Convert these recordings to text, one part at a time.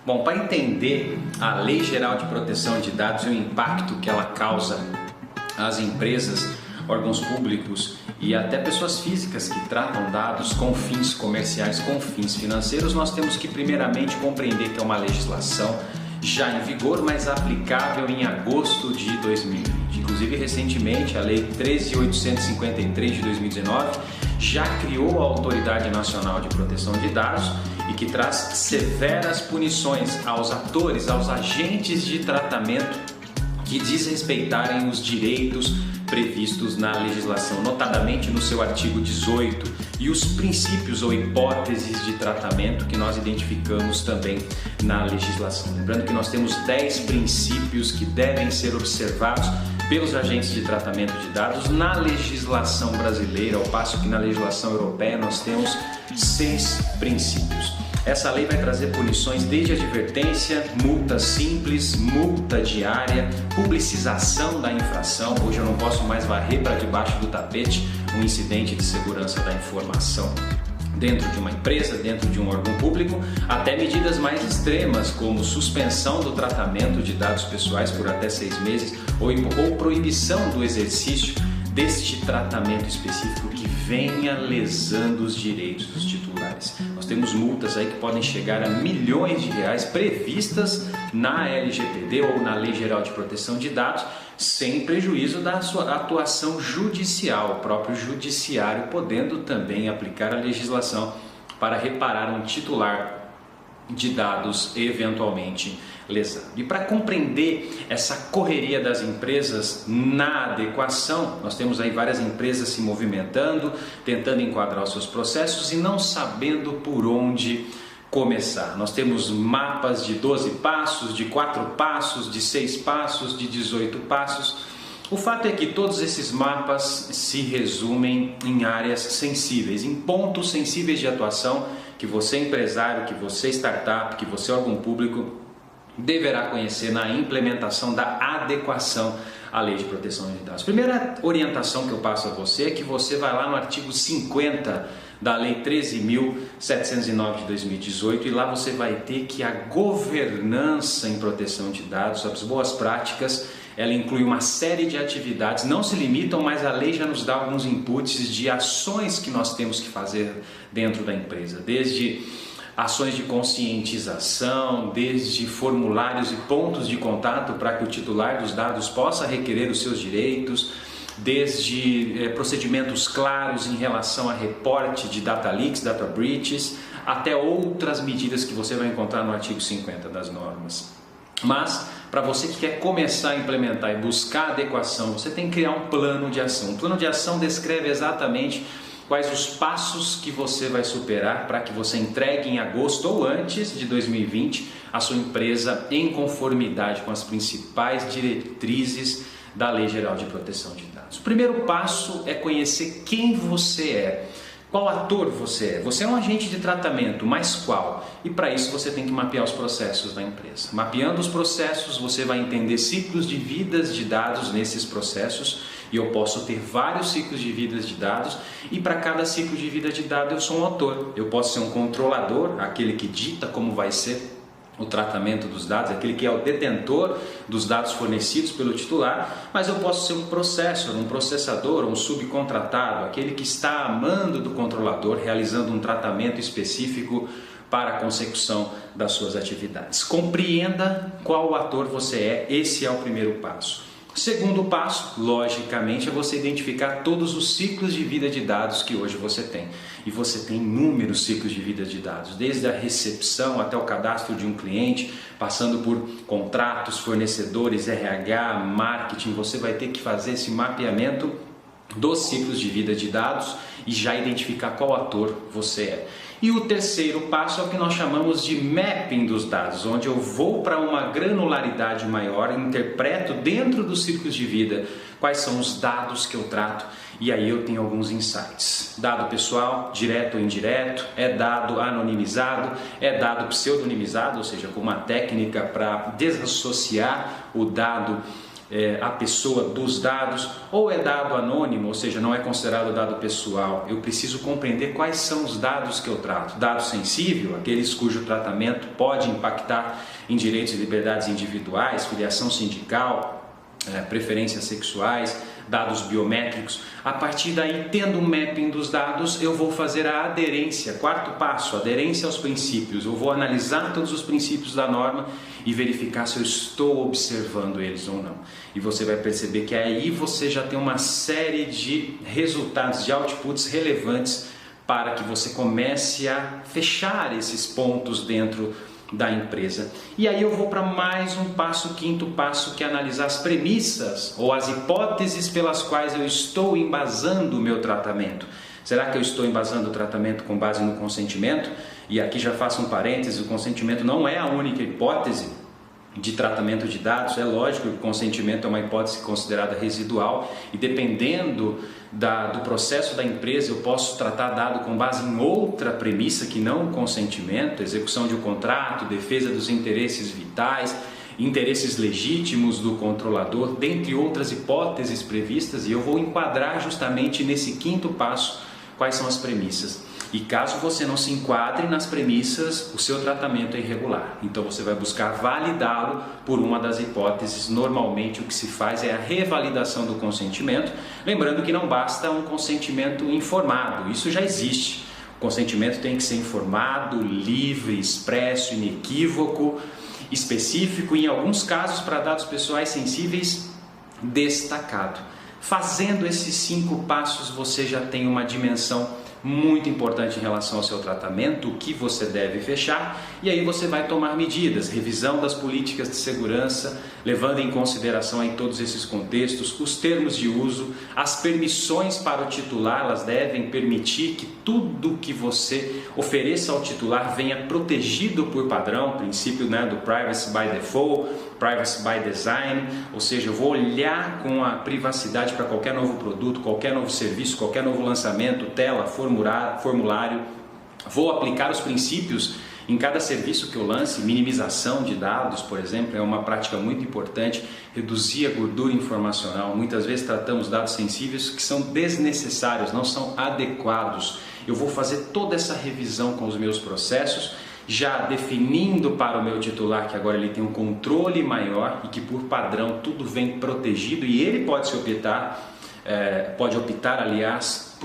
Bom, para entender a Lei Geral de Proteção de Dados e o impacto que ela causa às empresas, órgãos públicos e até pessoas físicas que tratam dados com fins comerciais, com fins financeiros, nós temos que primeiramente compreender que é uma legislação já em vigor, mas aplicável em agosto de 2020. Inclusive, recentemente, a Lei 13.853 de 2019 já criou a Autoridade Nacional de Proteção de Dados e que traz severas punições aos atores, aos agentes de tratamento que desrespeitarem os direitos previstos na legislação, notadamente no seu artigo 18, e os princípios ou hipóteses de tratamento que nós identificamos também na legislação. Lembrando que nós temos 10 princípios que devem ser observados pelos agentes de tratamento de dados na legislação brasileira, ao passo que na legislação europeia nós temos 6 princípios. Essa lei vai trazer punições desde advertência, multa simples, multa diária, publicização da infração. Hoje eu não posso mais varrer para debaixo do tapete um incidente de segurança da informação dentro de uma empresa, dentro de um órgão público, até medidas mais extremas como suspensão do tratamento de dados pessoais por até 6 meses ou proibição do exercício deste tratamento específico que venha lesando os direitos dos titulares. Nós temos multas aí que podem chegar a milhões de reais previstas na LGPD ou na Lei Geral de Proteção de Dados, sem prejuízo da sua atuação judicial, o próprio judiciário podendo também aplicar a legislação para reparar um titular de dados eventualmente lesado. E para compreender essa correria das empresas na adequação, nós temos aí várias empresas se movimentando, tentando enquadrar os seus processos e não sabendo por onde começar. Nós temos mapas de 12 passos, de 4 passos, de 6 passos, de 18 passos. O fato é que todos esses mapas se resumem em áreas sensíveis, em pontos sensíveis de atuação que você empresário, que você startup, que você órgão público deverá conhecer na implementação da adequação à Lei de Proteção de Dados. Primeira orientação que eu passo a você é que você vai lá no artigo 50 da Lei 13.709 de 2018 e lá você vai ter que a governança em proteção de dados, as boas práticas, ela inclui uma série de atividades, não se limitam, mas a lei já nos dá alguns inputs de ações que nós temos que fazer dentro da empresa, desde ações de conscientização, desde formulários e pontos de contato para que o titular dos dados possa requerer os seus direitos, desde procedimentos claros em relação a reporte de data leaks, data breaches, até outras medidas que você vai encontrar no artigo 50 das normas. Mas, para você que quer começar a implementar e buscar adequação, você tem que criar um plano de ação. Um plano de ação descreve exatamente quais os passos que você vai superar para que você entregue em agosto ou antes de 2020 a sua empresa em conformidade com as principais diretrizes da Lei Geral de Proteção de Dados. O primeiro passo é conhecer quem você é. Qual ator você é? Você é um agente de tratamento, mas qual? E para isso você tem que mapear os processos da empresa. Mapeando os processos, você vai entender ciclos de vidas de dados nesses processos. E eu posso ter vários ciclos de vidas de dados e para cada ciclo de vida de dados eu sou um autor. Eu posso ser um controlador, aquele que dita como vai ser o tratamento dos dados, aquele que é o detentor dos dados fornecidos pelo titular, mas eu posso ser um processor, um processador, um subcontratado, aquele que está a mando do controlador, realizando um tratamento específico para a consecução das suas atividades. Compreenda qual ator você é, esse é o primeiro passo. O segundo passo, logicamente, é você identificar todos os ciclos de vida de dados que hoje você tem. E você tem inúmeros ciclos de vida de dados, desde a recepção até o cadastro de um cliente, passando por contratos, fornecedores, RH, marketing. Você vai ter que fazer esse mapeamento dos ciclos de vida de dados e já identificar qual ator você é. E o terceiro passo é o que nós chamamos de mapping dos dados, onde eu vou para uma granularidade maior, interpreto dentro dos ciclos de vida quais são os dados que eu trato e aí eu tenho alguns insights. Dado pessoal, direto ou indireto, é dado anonimizado, é dado pseudonimizado, ou seja, com uma técnica para desassociar o dado a pessoa dos dados, ou é dado anônimo, ou seja, não é considerado dado pessoal. Eu preciso compreender quais são os dados que eu trato. Dado sensível, aqueles cujo tratamento pode impactar em direitos e liberdades individuais, filiação sindical, preferências sexuais, dados biométricos. A partir daí, tendo um mapping dos dados, eu vou fazer a aderência. Quarto passo, aderência aos princípios. Eu vou analisar todos os princípios da norma e verificar se eu estou observando eles ou não. E você vai perceber que aí você já tem uma série de resultados, de outputs relevantes para que você comece a fechar esses pontos dentro da empresa. E aí eu vou para mais um passo, o quinto passo, que é analisar as premissas ou as hipóteses pelas quais eu estou embasando o meu tratamento. Será que eu estou embasando o tratamento com base no consentimento? E aqui já faço um parêntese, o consentimento não é a única hipótese de tratamento de dados. É lógico que o consentimento é uma hipótese considerada residual e dependendo do processo da empresa eu posso tratar dado com base em outra premissa que não o consentimento, execução de um contrato, defesa dos interesses vitais, interesses legítimos do controlador, dentre outras hipóteses previstas, e eu vou enquadrar justamente nesse quinto passo quais são as premissas. E caso você não se enquadre nas premissas, o seu tratamento é irregular. Então você vai buscar validá-lo por uma das hipóteses. Normalmente o que se faz é a revalidação do consentimento. Lembrando que não basta um consentimento informado, isso já existe. O consentimento tem que ser informado, livre, expresso, inequívoco, específico e em alguns casos para dados pessoais sensíveis, destacado. Fazendo esses 5 passos você já tem uma dimensão muito importante em relação ao seu tratamento, o que você deve fechar, e aí você vai tomar medidas, revisão das políticas de segurança, levando em consideração em todos esses contextos, os termos de uso, as permissões para o titular, elas devem permitir que tudo que você ofereça ao titular venha protegido por padrão, princípio do Privacy by Default, Privacy by Design, ou seja, eu vou olhar com a privacidade para qualquer novo produto, qualquer novo serviço, qualquer novo lançamento, tela, formulário, vou aplicar os princípios em cada serviço que eu lance. Minimização de dados, por exemplo, é uma prática muito importante, reduzir a gordura informacional. Muitas vezes tratamos dados sensíveis que são desnecessários, não são adequados. Eu vou fazer toda essa revisão com os meus processos, já definindo para o meu titular que agora ele tem um controle maior e que por padrão tudo vem protegido e ele pode se optar, aliás,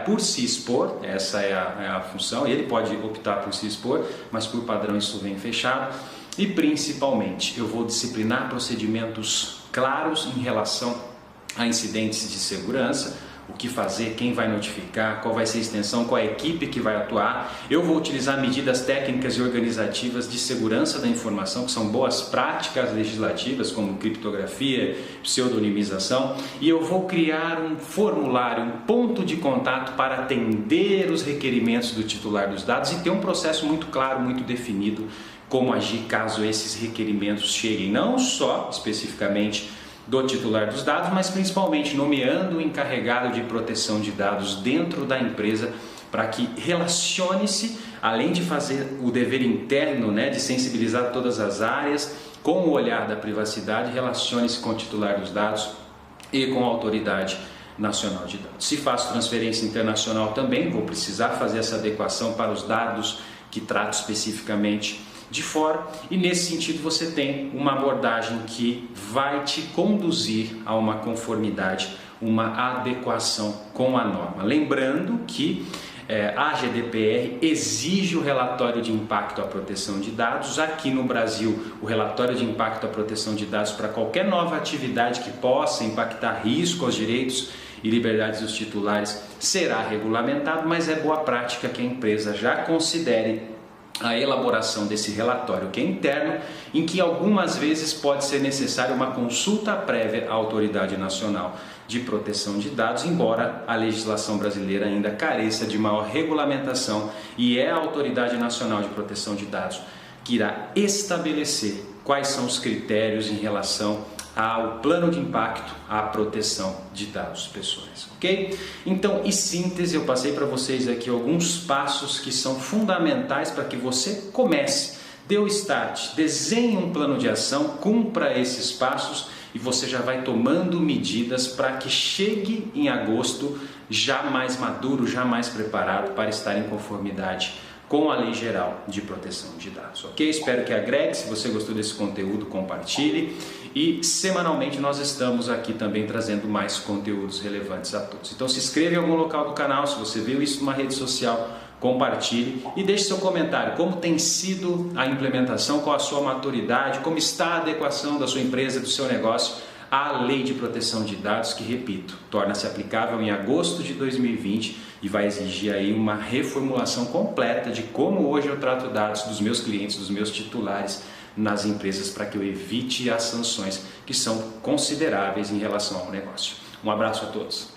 por se expor, essa é a função, ele pode optar por se expor, mas por padrão isso vem fechado. E principalmente eu vou disciplinar procedimentos claros em relação a incidentes de segurança, o que fazer, quem vai notificar, qual vai ser a extensão, qual é a equipe que vai atuar. Eu vou utilizar medidas técnicas e organizativas de segurança da informação, que são boas práticas legislativas, como criptografia, pseudonimização, e eu vou criar um formulário, um ponto de contato para atender os requerimentos do titular dos dados e ter um processo muito claro, muito definido, como agir caso esses requerimentos cheguem, não só especificamente do titular dos dados, mas principalmente nomeando o encarregado de proteção de dados dentro da empresa para que relacione-se, além de fazer o dever interno, de sensibilizar todas as áreas com o olhar da privacidade, relacione-se com o titular dos dados e com a autoridade nacional de dados. Se faço transferência internacional também, vou precisar fazer essa adequação para os dados que trato especificamente de fora, e nesse sentido você tem uma abordagem que vai te conduzir a uma conformidade, uma adequação com a norma. Lembrando que a GDPR exige o relatório de impacto à proteção de dados. Aqui no Brasil, o relatório de impacto à proteção de dados para qualquer nova atividade que possa impactar risco aos direitos e liberdades dos titulares será regulamentado, mas é boa prática que a empresa já considere a elaboração desse relatório, que é interno, em que algumas vezes pode ser necessária uma consulta prévia à Autoridade Nacional de Proteção de Dados, embora a legislação brasileira ainda careça de maior regulamentação, e é a Autoridade Nacional de Proteção de Dados que irá estabelecer quais são os critérios em relação ao plano de impacto à proteção de dados pessoais, ok? Então, em síntese, eu passei para vocês aqui alguns passos que são fundamentais para que você comece, dê o start, desenhe um plano de ação, cumpra esses passos e você já vai tomando medidas para que chegue em agosto já mais maduro, já mais preparado para estar em conformidade com a Lei Geral de Proteção de Dados, ok? Espero que agregue. Se você gostou desse conteúdo, compartilhe. E semanalmente nós estamos aqui também trazendo mais conteúdos relevantes a todos. Então se inscreva em algum local do canal, se você viu isso numa rede social, compartilhe e deixe seu comentário. Como tem sido a implementação, qual a sua maturidade, como está a adequação da sua empresa, do seu negócio à Lei de Proteção de Dados, que, repito, torna-se aplicável em agosto de 2020 e vai exigir aí uma reformulação completa de como hoje eu trato dados dos meus clientes, dos meus titulares nas empresas, para que eu evite as sanções que são consideráveis em relação ao negócio. Um abraço a todos.